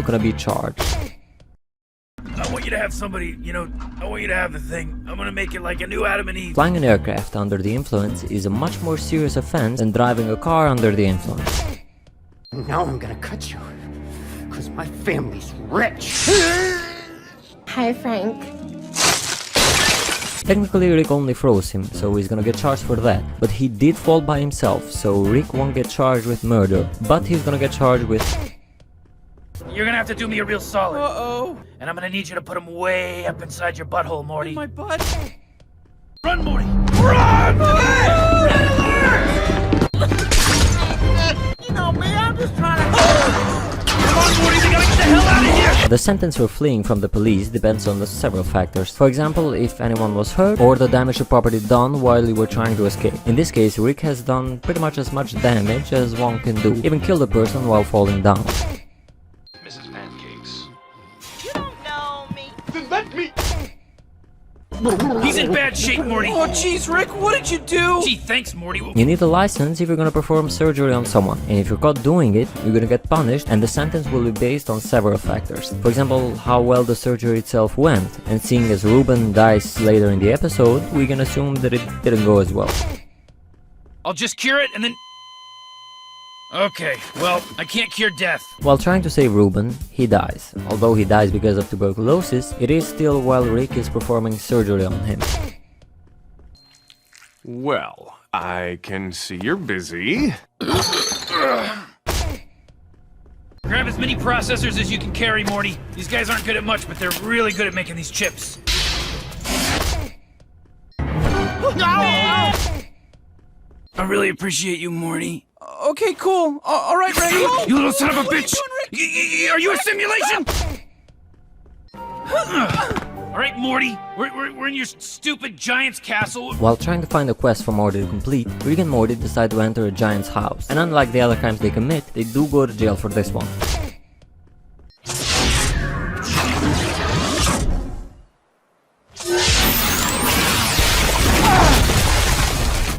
gonna be charged. I want you to have somebody, I want you to have the thing. I'm gonna make it like a new Adam and Eve. Flying an aircraft under the influence is a much more serious offense than driving a car under the influence. Now I'm gonna cut you, cause my family's rich. Hi, Frank. Technically, Rick only froze him, so he's gonna get charged for that. But he did fall by himself, so Rick won't get charged with murder, but he's gonna get charged with... You're gonna have to do me a real solid. Uh-oh. And I'm gonna need you to put him way up inside your butthole, Morty. My butt. Run, Morty! Run! You know me, I'm just trying to... Come on, Morty, we gotta get the hell out of here! The sentence for fleeing from the police depends on several factors. For example, if anyone was hurt, or the damage to property done while you were trying to escape. In this case, Rick has done pretty much as much damage as one can do, even killed a person while falling down. Mrs. Pancakes. You don't know me. Then let me... He's in bad shape, Morty! Oh, jeez, Rick, what did you do? Gee, thanks, Morty. You need a license if you're gonna perform surgery on someone, and if you're caught doing it, you're gonna get punished, and the sentence will be based on several factors. For example, how well the surgery itself went, and seeing as Ruben dies later in the episode, we can assume that it didn't go as well. I'll just cure it and then... Okay, well, I can't cure death. While trying to save Ruben, he dies. Although he dies because of tuberculosis, it is still while Rick is performing surgery on him. Well, I can see you're busy. Grab as many processors as you can carry, Morty. These guys aren't good at much, but they're really good at making these chips. I really appreciate you, Morty. Okay, cool. All right, ready? You little son of a What are you bitch! doing, Rick? Are you a simulation? All right, Morty, we're in your stupid giant's castle. While trying to find a quest for Morty to complete, Rick and Morty decide to enter a giant's house. And unlike the other crimes they commit, they do go to jail for this one.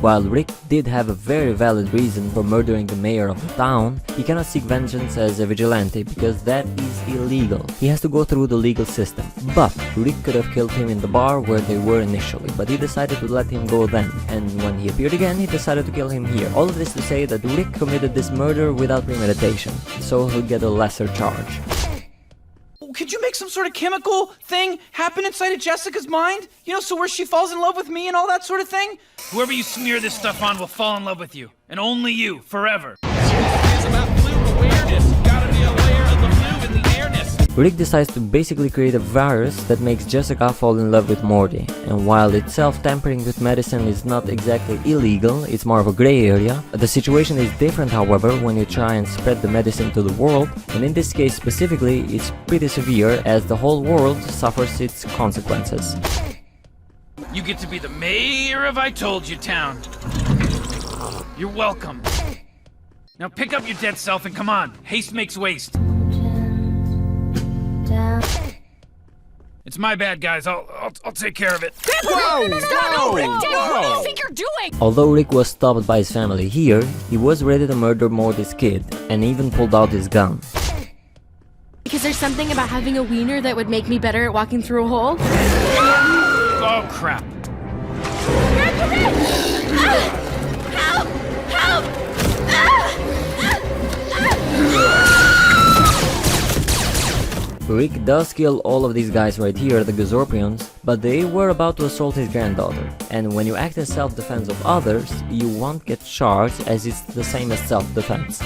While Rick did have a very valid reason for murdering the mayor of the town, he cannot seek vengeance as a vigilante because that is illegal. He has to go through the legal system. But Rick could have killed him in the bar where they were initially, but he decided to let him go then, and when he appeared again, he decided to kill him here. All of this to say that Rick committed this murder without premeditation, so he'll get a lesser charge. Could you make some sort of chemical thing happen inside of Jessica's mind? You know, so where she falls in love with me and all that sort of thing? Whoever you smear this stuff on will fall in love with you, and only you, forever. It's about flu awareness. Gotta be aware of the flu and the airness. Rick decides to basically create a virus that makes Jessica fall in love with Morty, and while itself tampering with medicine is not exactly illegal, it's more of a gray area. The situation is different, however, when you try and spread the medicine to the world, and in this case specifically, it's pretty severe as the whole world suffers its consequences. You get to be the mayor of I Told You Town. You're welcome. Now pick up your dead self and come on. Haste makes waste. It's my bad, guys. I'll take care of it. Whoa! Stop! Rick, what do you think you're doing? Although Rick was stopped by his family here, he was ready to murder Morty's kid, and even pulled out his gun. Because there's something about having a wiener that would make me better at walking through a hole. Oh, crap. Help! Help! Rick does kill all of these guys right here, the Gazorpians, but they were about to assault his granddaughter. And when you act in self-defense of others, you won't get charged as it's the same as self-defense.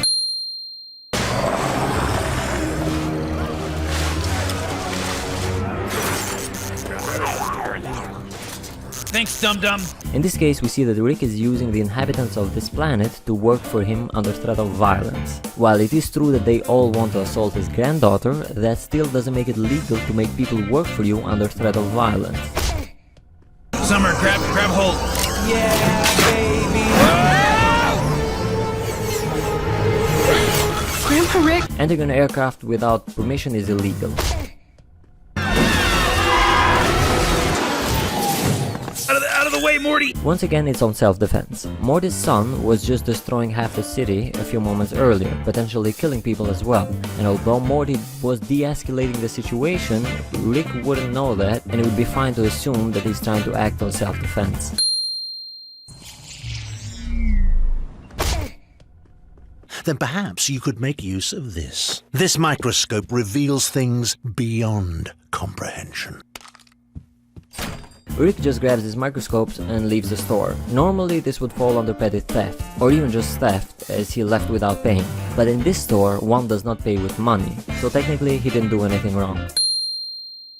Thanks, dum-dum. In this case, we see that Rick is using the inhabitants of this planet to work for him under threat of violence. While it is true that they all want to assault his granddaughter, that still doesn't make it legal to make people work for you under threat of violence. Summer, grab hold. Yeah, baby. Grandpa Rick! Entering an aircraft without permission is illegal. Out of the way, Morty! Once again, it's on self-defense. Morty's son was just destroying half the city a few moments earlier, potentially killing people as well. And although Morty was de-escalating the situation, Rick wouldn't know that, and it would be fine to assume that he's trying to act on self-defense. Then perhaps you could make use of this. This microscope reveals things beyond comprehension. Rick just grabs his microscopes and leaves the store. Normally this would fall under petty theft, or even just theft, as he left without paying. But in this store, one does not pay with money, so technically he didn't do anything wrong.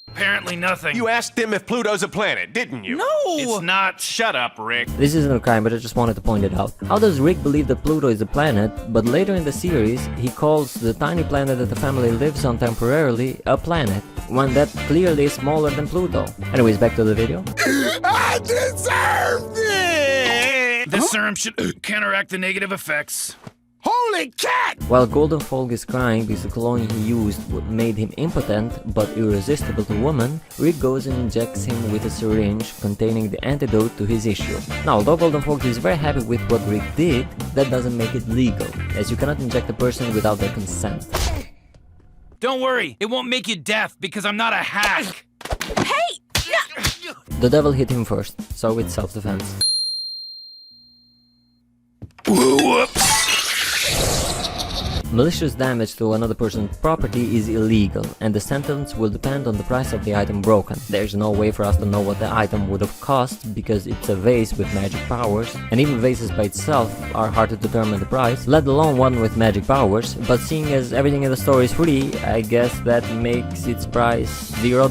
Apparently nothing. You asked him if Pluto's a planet, didn't you? No! It's not. Shut up, Rick. This isn't a crime, but I just wanted to point it out. How does Rick believe that Pluto is a planet, but later in the series he calls the tiny planet that the family lives on temporarily a planet, when that clearly is smaller than Pluto? Anyways, back to the video. I deserve this! This serum should counteract the negative effects. Holy cat! While Golden Folk is crying because the cologne he used made him impotent but irresistible to women, Rick goes and injects him with a syringe containing the antidote to his issue. Now, although Golden Folk is very happy with what Rick did, that doesn't make it legal, as you cannot inject a person without their consent. Don't worry, it won't make you deaf because I'm not a hack. The devil hit him first, so it's self-defense. Whoops. Malicious damage to another person's property is illegal, and the sentence will depend on the price of the item broken. There's no way for us to know what the item would have cost, because it's a vase with magic powers, and even vases by itself are hard to determine the price, let alone one with magic powers, but seeing as everything in the store is free, I guess that makes its price $0?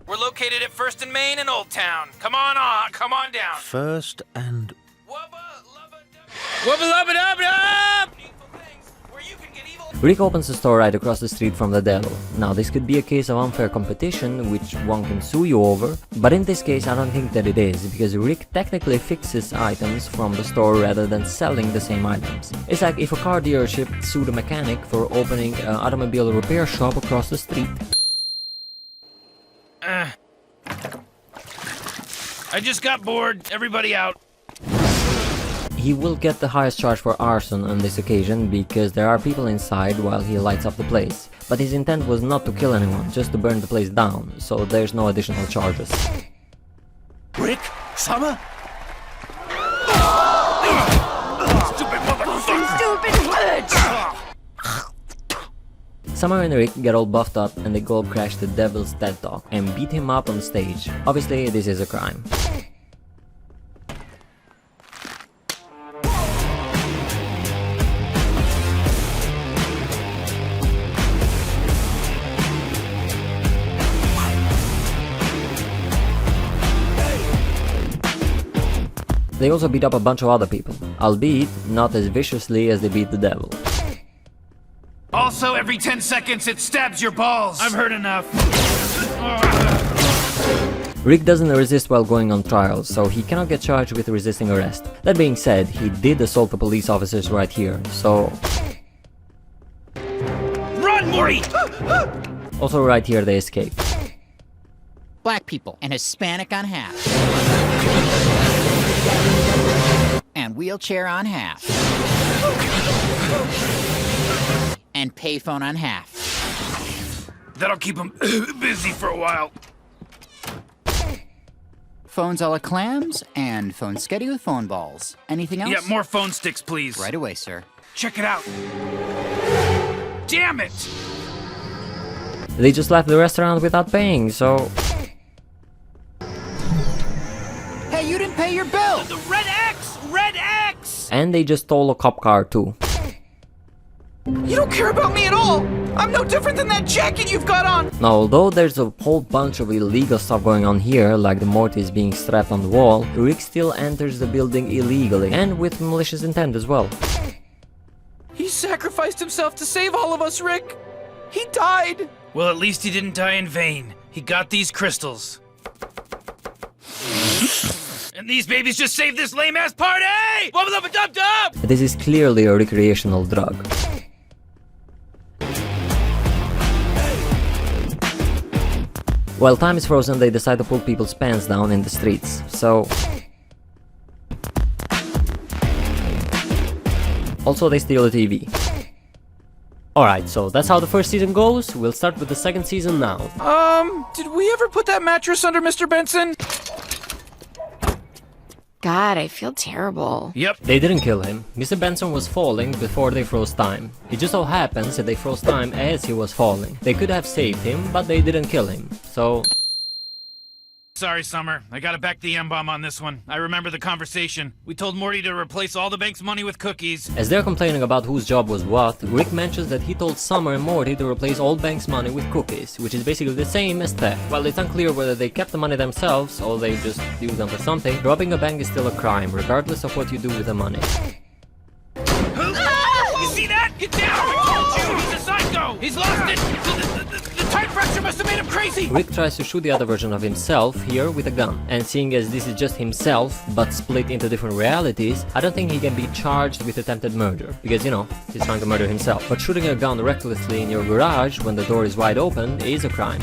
We're located at 1st and Main in Old Town. Come on down. First and... Wubba lubba dub dub! Rick opens a store right across the street from the devil. Now, this could be a case of unfair competition, which one can sue you over, but in this case I don't think that it is, because Rick technically fixes items from the store rather than selling the same items. It's like if a car dealership sued a mechanic for opening an automobile repair shop across the street. I just got bored. Everybody out. He will get the highest charge for arson on this occasion because there are people inside while he lights up the place. But his intent was not to kill anyone, just to burn the place down, so there's no additional charges. Rick? Summer? Stupid motherfucker! Summer and Rick get all buffed up and they go crash the devil's TED Talk and beat him up on stage. Obviously, this is a crime. They also beat up a bunch of other people, albeit not as viciously as they beat the devil. Also, every 10 seconds it stabs your balls. I've heard enough. Rick doesn't resist while going on trial, so he cannot get charged with resisting arrest. That being said, he did assault the police officers right here, so... Run, Morty! Also right here they escape. Black people and Hispanic on half. And wheelchair on half. And payphone on half. That'll keep him busy for a while. Phones a la clams and phone sketty with phone balls. Anything else? Yeah, more phone sticks, please. Right away, sir. Check it out. Damn it! They just left the restaurant without paying, so... Hey, you didn't pay your bill! The red X! Red X! And they just stole a cop car too. You don't care about me at all! I'm no different than that jacket you've got on! Now, although there's a whole bunch of illegal stuff going on here, like the Mortys being strapped on the wall, Rick still enters the building illegally, and with malicious intent as well. He sacrificed himself to save all of us, Rick! He died! Well, at least he didn't die in vain. He got these crystals. And these babies just saved this lame-ass party! Wubba lubba dub dub! This is clearly a recreational drug. While time is frozen, they decide to pull people's pants down in the streets, so... Also, they steal a TV. Alright, so that's how the first season goes. We'll start with the second season now. Did we ever put that mattress under Mr. Benson? God, I feel terrible. Yep. They didn't kill him. Mr. Benson was falling before they froze time. It just so happens that they froze time as he was falling. They could have saved him, but they didn't kill him. So... Sorry, Summer. I gotta back the M-bomb on this one. I remember the conversation. We told Morty to replace all the bank's money with cookies. As they're complaining about whose job was what, Rick mentions that he told Summer and Morty to replace all bank's money with cookies, which is basically the same as theft. While it's unclear whether they kept the money themselves or they just used them for something, robbing a bank is still a crime, regardless of what you do with the money. You see that? Get down! I told you! He's a psycho! He's lost it! The time fracture must have made him crazy! Rick tries to shoot the other version of himself here with a gun, and seeing as this is just himself, but split into different realities, I don't think he can be charged with attempted murder, because, you know, he's trying to murder himself. But shooting a gun recklessly in your garage when the door is wide open is a crime.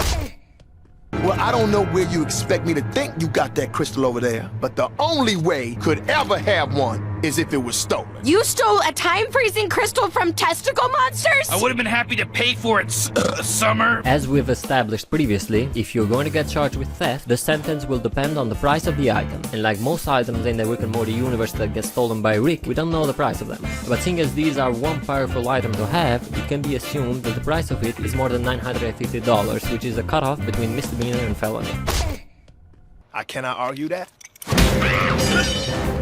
Well, I don't know where you expect me to think you got that crystal over there, but the only way could ever have one is if it was stolen. You stole a time-freezing crystal from testicle monsters? I would have been happy to pay for it, Summer. As we've established previously, if you're going to get charged with theft, the sentence will depend on the price of the item. And like most items in the Rick and Morty universe that get stolen by Rick, we don't know the price of them. But seeing as these are one powerful item to have, it can be assumed that the price of it is more than $950, which is a cutoff between misdemeanor and felony. I cannot argue that.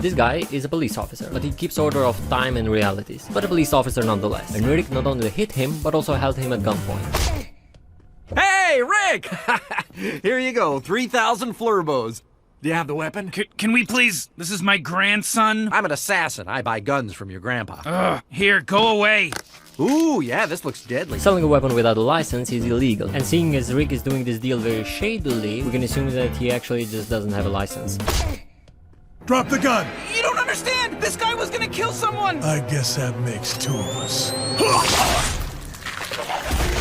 This guy is a police officer, but he keeps order of time and realities, but a police officer nonetheless. And Rick not only hit him, but also held him at gunpoint. Hey, Rick! Here you go, 3,000 flurbos. Do you have the weapon? Can we please? This is my grandson. I'm an assassin. I buy guns from your grandpa. Here, go away. Ooh, yeah, this looks deadly. Selling a weapon without a license is illegal, and seeing as Rick is doing this deal very shadily, we can assume that he actually just doesn't have a license. Drop the gun! You don't understand! This guy was gonna kill someone! I guess that makes two of us.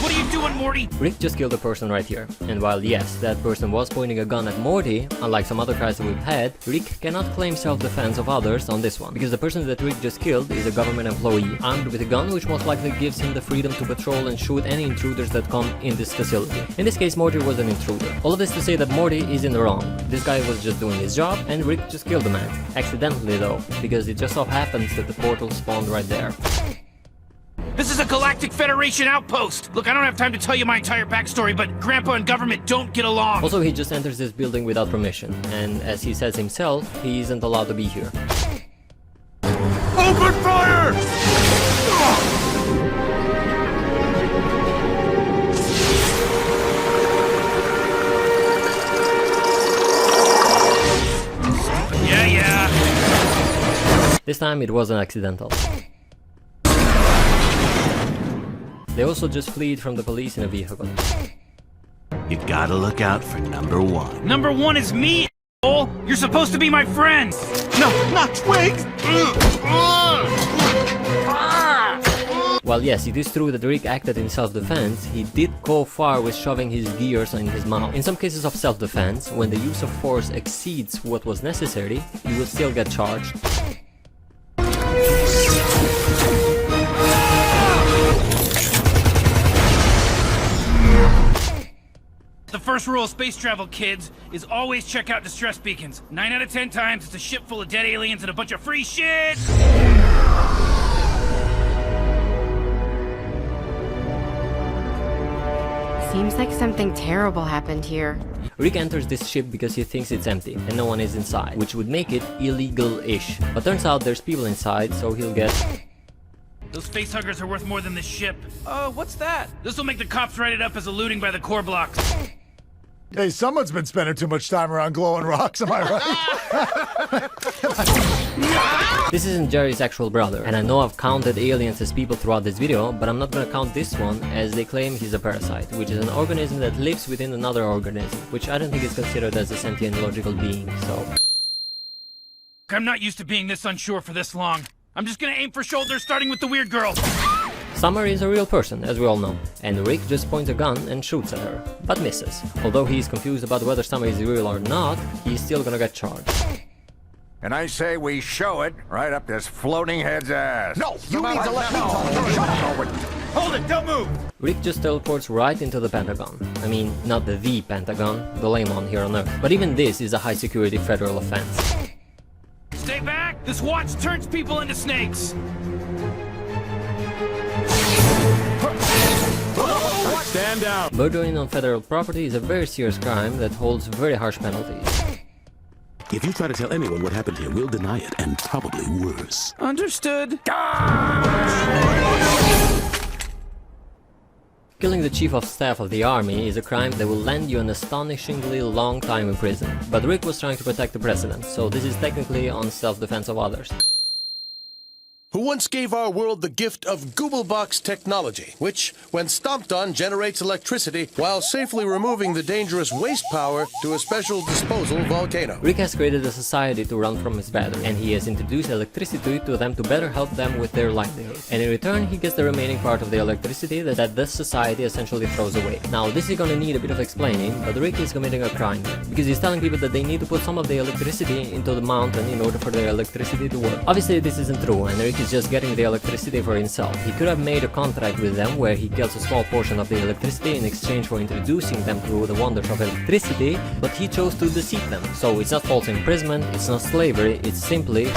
What are you doing, Morty? Rick just killed a person right here, and while yes, that person was pointing a gun at Morty, unlike some other tries that we've had, Rick cannot claim self-defense of others on this one, because the person that Rick just killed is a government employee, armed with a gun which most likely gives him the freedom to patrol and shoot any intruders that come in this facility. In this case, Morty was an intruder. All of this to say that Morty is in the wrong. This guy was just doing his job, and Rick just killed the man. Accidentally though, because it just so happens that the portal spawned right there. This is a Galactic Federation outpost! Look, I don't have time to tell you my entire backstory, but Grandpa and government don't get along! Also, he just enters this building without permission, and as he says himself, he isn't allowed to be here. Open fire! Yeah. This time it wasn't accidental. They also just fled from the police in a vehicle. You gotta look out for number one. Number one is me, a**hole! You're supposed to be my friend! No, not Twigs! While yes, it is true that Rick acted in self-defense, he did go far with shoving his gears in his mouth. In some cases of self-defense, when the use of force exceeds what was necessary, you will still get charged. The first rule of space travel, kids, is always check out distress beacons. 9 out of 10 times, it's a ship full of dead aliens and a bunch of free shit! Seems like something terrible happened here. Rick enters this ship because he thinks it's empty and no one is inside, which would make it illegal-ish. But turns out there's people inside, so he'll get... Those facehuggers are worth more than this ship. What's that? This'll make the cops write it up as a looting by the core blocks. Hey, someone's been spending too much time around glowing rocks, am I right? This isn't Jerry's actual brother, and I know I've counted aliens as people throughout this video, but I'm not gonna count this one as they claim he's a parasite, which is an organism that lives within another organism, which I don't think is considered as a sentient logical being, so... I'm not used to being this unsure for this long. I'm just gonna aim for shoulders starting with the weird girl. Summer is a real person, as we all know, and Rick just points a gun and shoots at her, but misses. Although he is confused about whether Summer is real or not, he's still gonna get charged. And I say we show it right up this floating head's ass. No, you need to let me talk. Hold it, don't move! Rick just teleports right into the Pentagon. I mean, not the Pentagon, the lame one here on Earth. But even this is a high security federal offense. Stay back! This watch turns people into snakes! Stand down. Murdering on federal property is a very serious crime that holds very harsh penalties. If you try to tell anyone what happened here, we'll deny it, and probably worse. Understood. Killing the chief of staff of the army is a crime that will land you an astonishingly long time in prison. But Rick was trying to protect the president, so this is technically on self-defense of others. Who once gave our world the gift of Googlebox technology, which, when stomped on, generates electricity while safely removing the dangerous waste power to a special disposal volcano. Rick has created a society to run from his battery, and he has introduced electricity to them to better help them with their livelihood. And in return, he gets the remaining part of the electricity that this society essentially throws away. Now, this is gonna need a bit of explaining, but Rick is committing a crime here, because he's telling people that they need to put some of the electricity into the mountain in order for the electricity to work. Obviously, this isn't true, and Rick is just getting the electricity for himself. He could have made a contract with them where he gets a small portion of the electricity in exchange for introducing them to the wonders of electricity, but he chose to deceive them. So it's not false imprisonment, it's not slavery, it's simply...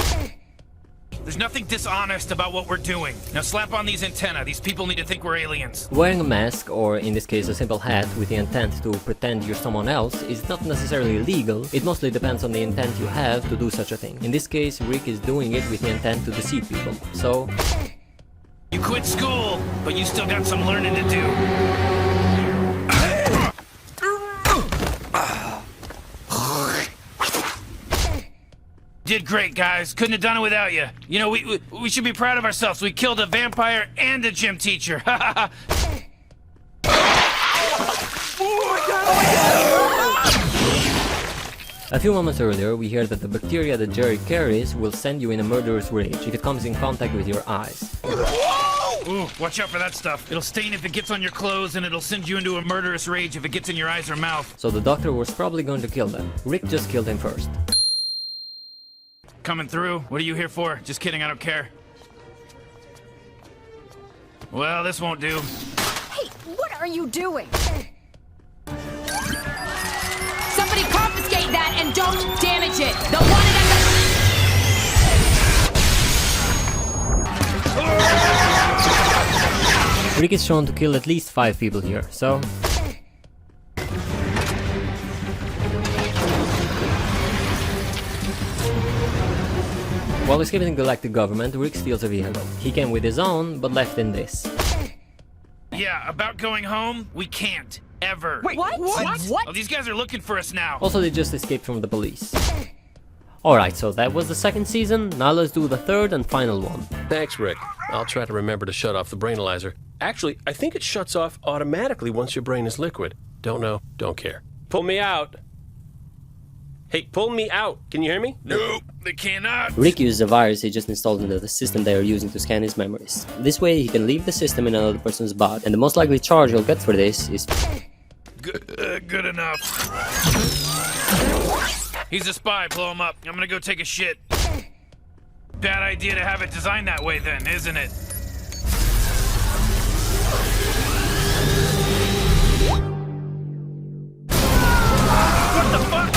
There's nothing dishonest about what we're doing. Now slap on these antennae. These people need to think we're aliens. Wearing a mask, or in this case a simple hat with the intent to pretend you're someone else, is not necessarily illegal. It mostly depends on the intent you have to do such a thing. In this case, Rick is doing it with the intent to deceive people. So... You quit school, but you still got some learning to do. Did great, guys. Couldn't have done it without you. You know, we should be proud of ourselves. We killed a vampire and a gym teacher. A few moments earlier, we hear that the bacteria that Jerry carries will send you in a murderous rage if it comes in contact with your eyes. Ooh, watch out for that stuff. It'll stain if it gets on your clothes, and it'll send you into a murderous rage if it gets in your eyes or mouth. So the doctor was probably going to kill them. Rick just killed him first. Coming through? What are you here for? Just kidding, I don't care. Well, this won't do. Hey, what are you doing? Somebody confiscate that and don't damage it! The one and Rick is shown to kill at least 5 people here, so... While escaping the Galactic government, Rick steals a vehicle. He came with his own, but left in this. Yeah, about going home, we can't. Ever. Wait, what? What? Oh, these guys are looking for us now. Also, they just escaped from the police. Alright, so that was the second season, now let's do the third and final one. Thanks, Rick. I'll try to remember to shut off the brainalyzer. Actually, I think it shuts off automatically once your brain is liquid. Don't know, don't care. Pull me out. Hey, pull me out. Can you hear me? Nope, they cannot. Rick uses a virus he just installed into the system they are using to scan his memories. This way he can leave the system in another person's bot, and the most likely charge he'll get for this is... Good enough. He's a spy, blow him up. I'm gonna go take a shit. Bad idea to have it designed that way then, isn't it? What the fuck?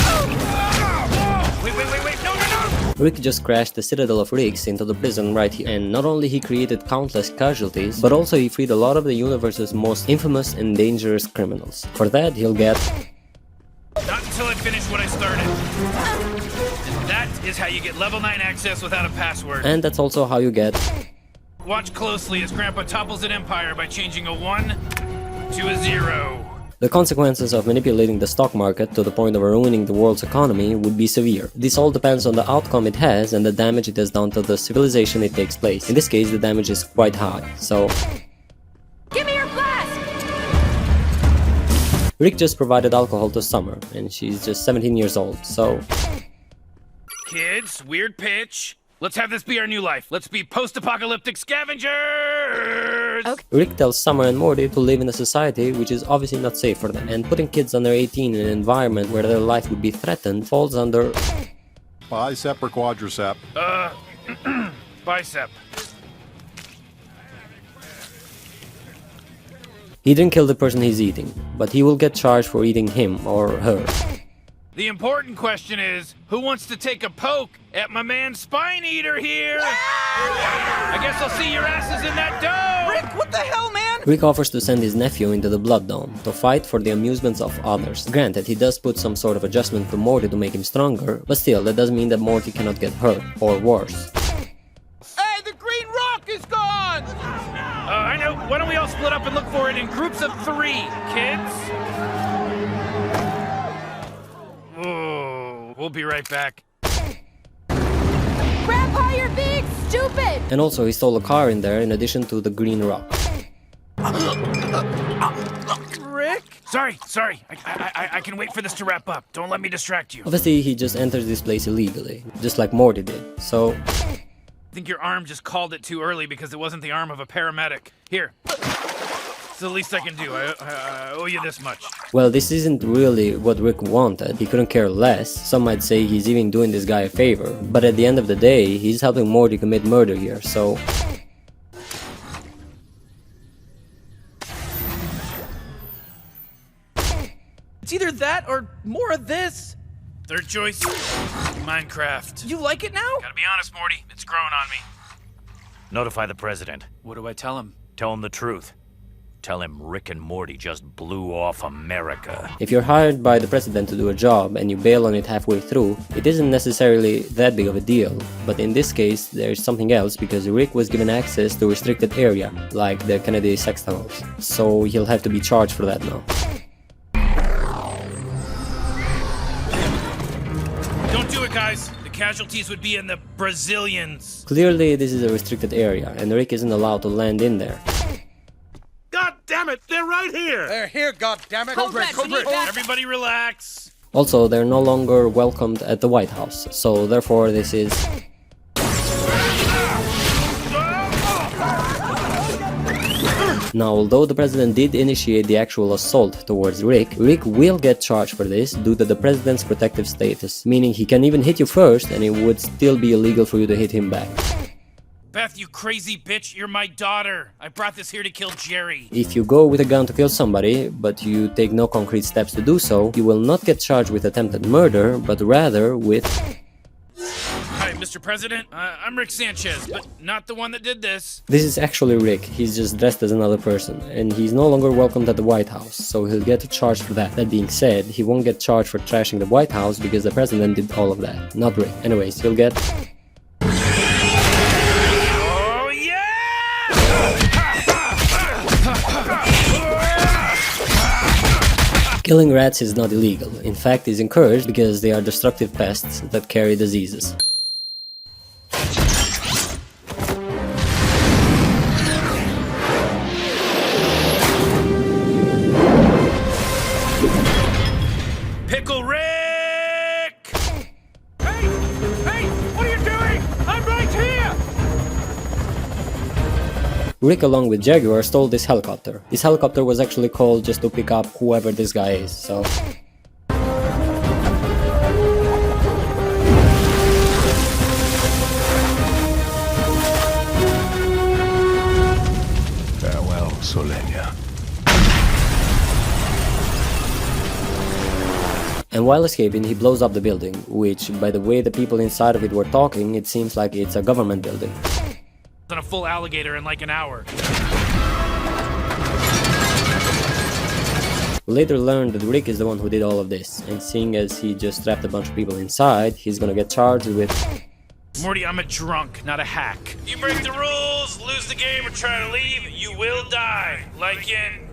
Wait, no! Rick just crashed the citadel of Riggs into the prison right here, and not only he created countless casualties, but also he freed a lot of the universe's most infamous and dangerous criminals. For that, he'll get... Not until I finish what I started. And that is how you get level 9 access without a password. And that's also how you get... Watch closely as Grandpa topples an empire by changing a 1 to a 0. The consequences of manipulating the stock market to the point of ruining the world's economy would be severe. This all depends on the outcome it has and the damage it has done to the civilization it takes place. In this case, the damage is quite high, so... Give me your flask! Rick just provided alcohol to Summer, and she's just 17 years old, so... Kids, weird pitch. Let's have this be our new life. Let's be post-apocalyptic scavengers! Okay. Rick tells Summer and Morty to live in a society which is obviously not safe for them, and putting kids under 18 in an environment where their life would be threatened falls under... Bicep or quadricep? Bicep. He didn't kill the person he's eating, but he will get charged for eating him or her. The important question is, who wants to take a poke at my man Spine Eater here? I guess I'll see your asses in that dome! Rick, what the hell, man? Rick offers to send his nephew into the Blood Dome to fight for the amusements of others. Granted, he does put some sort of adjustment to Morty to make him stronger, but still, that doesn't mean that Morty cannot get hurt, or worse. Hey, the green rock is gone! I know. Why don't we all split up and look for it in groups of 3, kids? Oh, we'll be right back. Grandpa, you're being stupid! And also, he stole a car in there in addition to the green rock. Rick? Sorry. I can wait for this to wrap up. Don't let me distract you. Obviously, he just enters this place illegally, just like Morty did, so... I think your arm just called it too early because it wasn't the arm of a paramedic. Here. It's the least I can do. I owe you this much. Well, this isn't really what Rick wanted. He couldn't care less. Some might say he's even doing this guy a favor. But at the end of the day, he's helping Morty commit murder here, so... It's either that or more of this. Third choice, Minecraft. You like it now? Gotta be honest, Morty. It's growing on me. Notify the president. What do I tell him? Tell him the truth. Tell him Rick and Morty just blew off America. If you're hired by the president to do a job and you bail on it halfway through, it isn't necessarily that big of a deal. But in this case, there's something else because Rick was given access to a restricted area, like the Kennedy sex tunnels. So he'll have to be charged for that now. Don't do it, guys. The casualties would be in the Brazilians. Clearly, this is a restricted area, and Rick isn't allowed to land in there. God damn it, they're right here! They're here, goddammit! Everybody relax. Also, they're no longer welcomed at the White House, so therefore this is... Now, although the president did initiate the actual assault towards Rick will get charged for this due to the president's protective status, meaning he can even hit you first and it would still be illegal for you to hit him back. Beth, you crazy bitch, you're my daughter. I brought this here to kill Jerry. If you go with a gun to kill somebody, but you take no concrete steps to do so, you will not get charged with attempted murder, but rather with... Hi, Mr. President. I'm Rick Sanchez, but not the one that did this. This is actually Rick. He's just dressed as another person, and he's no longer welcomed at the White House, so he'll get charged for that. That being said, he won't get charged for trashing the White House because the president did all of that, not Rick. Anyways, he'll get... Oh, yeah! Killing rats is not illegal. In fact, it's encouraged because they are destructive pests that carry diseases. Pickle Rick! Hey, what are you doing? I'm right here! Rick, along with Jaguar, stole this helicopter. This helicopter was actually called just to pick up whoever this guy is, so... Farewell, Solenia. And while escaping, he blows up the building, which, by the way the people inside of it were talking, it seems like it's a government building. On a full alligator in like an hour. We later learned that Rick is the one who did all of this, and seeing as he just trapped a bunch of people inside, he's gonna get charged with... Morty, I'm a drunk, not a hack. You break the rules, lose the game, or try to leave, you will die. Like in...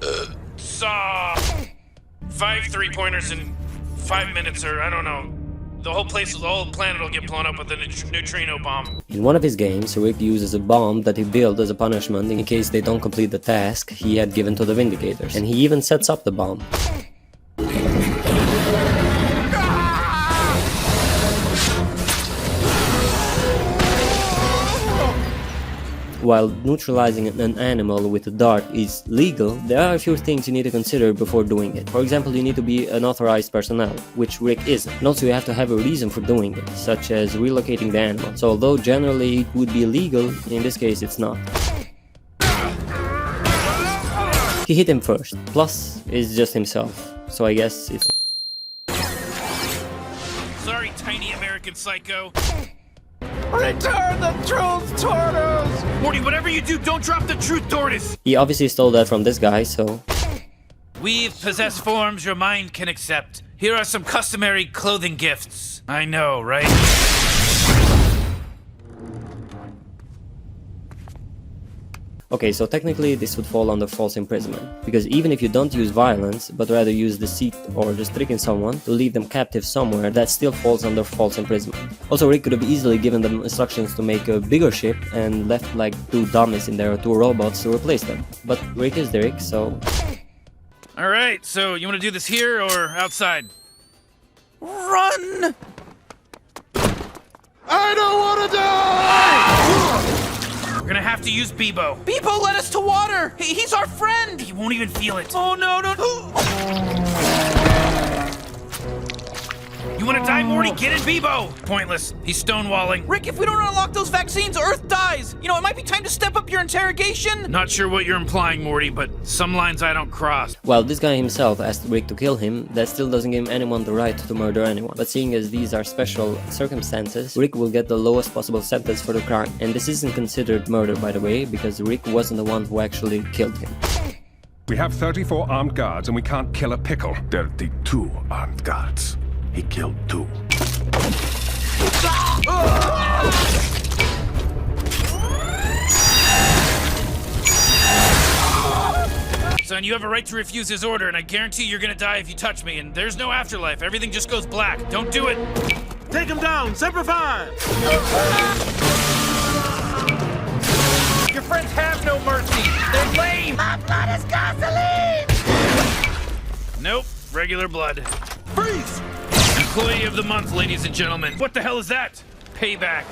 Saw... 5 3-pointers in 5 minutes, or I don't know. The whole planet will get blown up with a neutrino bomb. In one of his games, Rick uses a bomb that he built as a punishment in case they don't complete the task he had given to the Vindicators, and he even sets up the bomb. While neutralizing an animal with a dart is legal, there are a few things you need to consider before doing it. For example, you need to be an authorized personnel, which Rick isn't. And also you have to have a reason for doing it, such as relocating the animal. So although generally it would be illegal, in this case it's not. He hit him first, plus it's just himself, so I guess it's... Sorry, tiny American psycho. Return the truth tortoise! Morty, whatever you do, don't drop the truth tortoise! He obviously stole that from this guy, so... We've possessed forms your mind can accept. Here are some customary clothing gifts. I know, right? Okay, so technically this would fall under false imprisonment, because even if you don't use violence, but rather use deceit or just tricking someone to leave them captive somewhere, that still falls under false imprisonment. Also, Rick could have easily given them instructions to make a bigger ship and left like 2 dummies in there or 2 robots to replace them. But Rick is Rick, so... Alright, so you want to do this here or outside? Run! I don't want to die! We're gonna have to use Bebo. Bebo led us to water! He's our friend! He won't even feel it. Oh no, no, no! You wanna die, Morty? Get in Bebo! Pointless. He's stonewalling. Rick, if we don't unlock those vaccines, Earth dies! You know, it might be time to step up your interrogation! Not sure what you're implying, Morty, but some lines I don't cross. While this guy himself asked Rick to kill him, that still doesn't give anyone the right to murder anyone. But seeing as these are special circumstances, Rick will get the lowest possible sentence for the crime. And this isn't considered murder, by the way, because Rick wasn't the one who actually killed him. We have 34 armed guards and we can't kill a pickle. 32 armed guards. He killed 2. Son, you have a right to refuse his order, and I guarantee you're gonna die if you touch me, and there's no afterlife. Everything just goes black. Don't do it! Take him down! Semper Fi! Your friends have no mercy! They're lame! My blood is gasoline! Nope, regular blood. Freeze! Employee of the month, ladies and gentlemen. What the hell is that? Payback.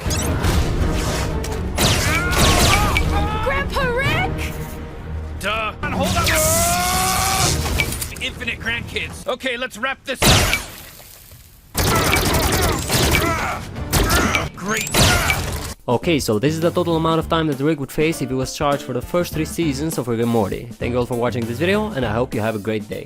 Grandpa Rick! Duh. Hold on! Infinite grandkids. Okay, let's wrap this up. Great. Okay, so this is the total amount of time that Rick would face if he was charged for the first 3 seasons of Rick and Morty. Thank you all for watching this video, and I hope you have a great day.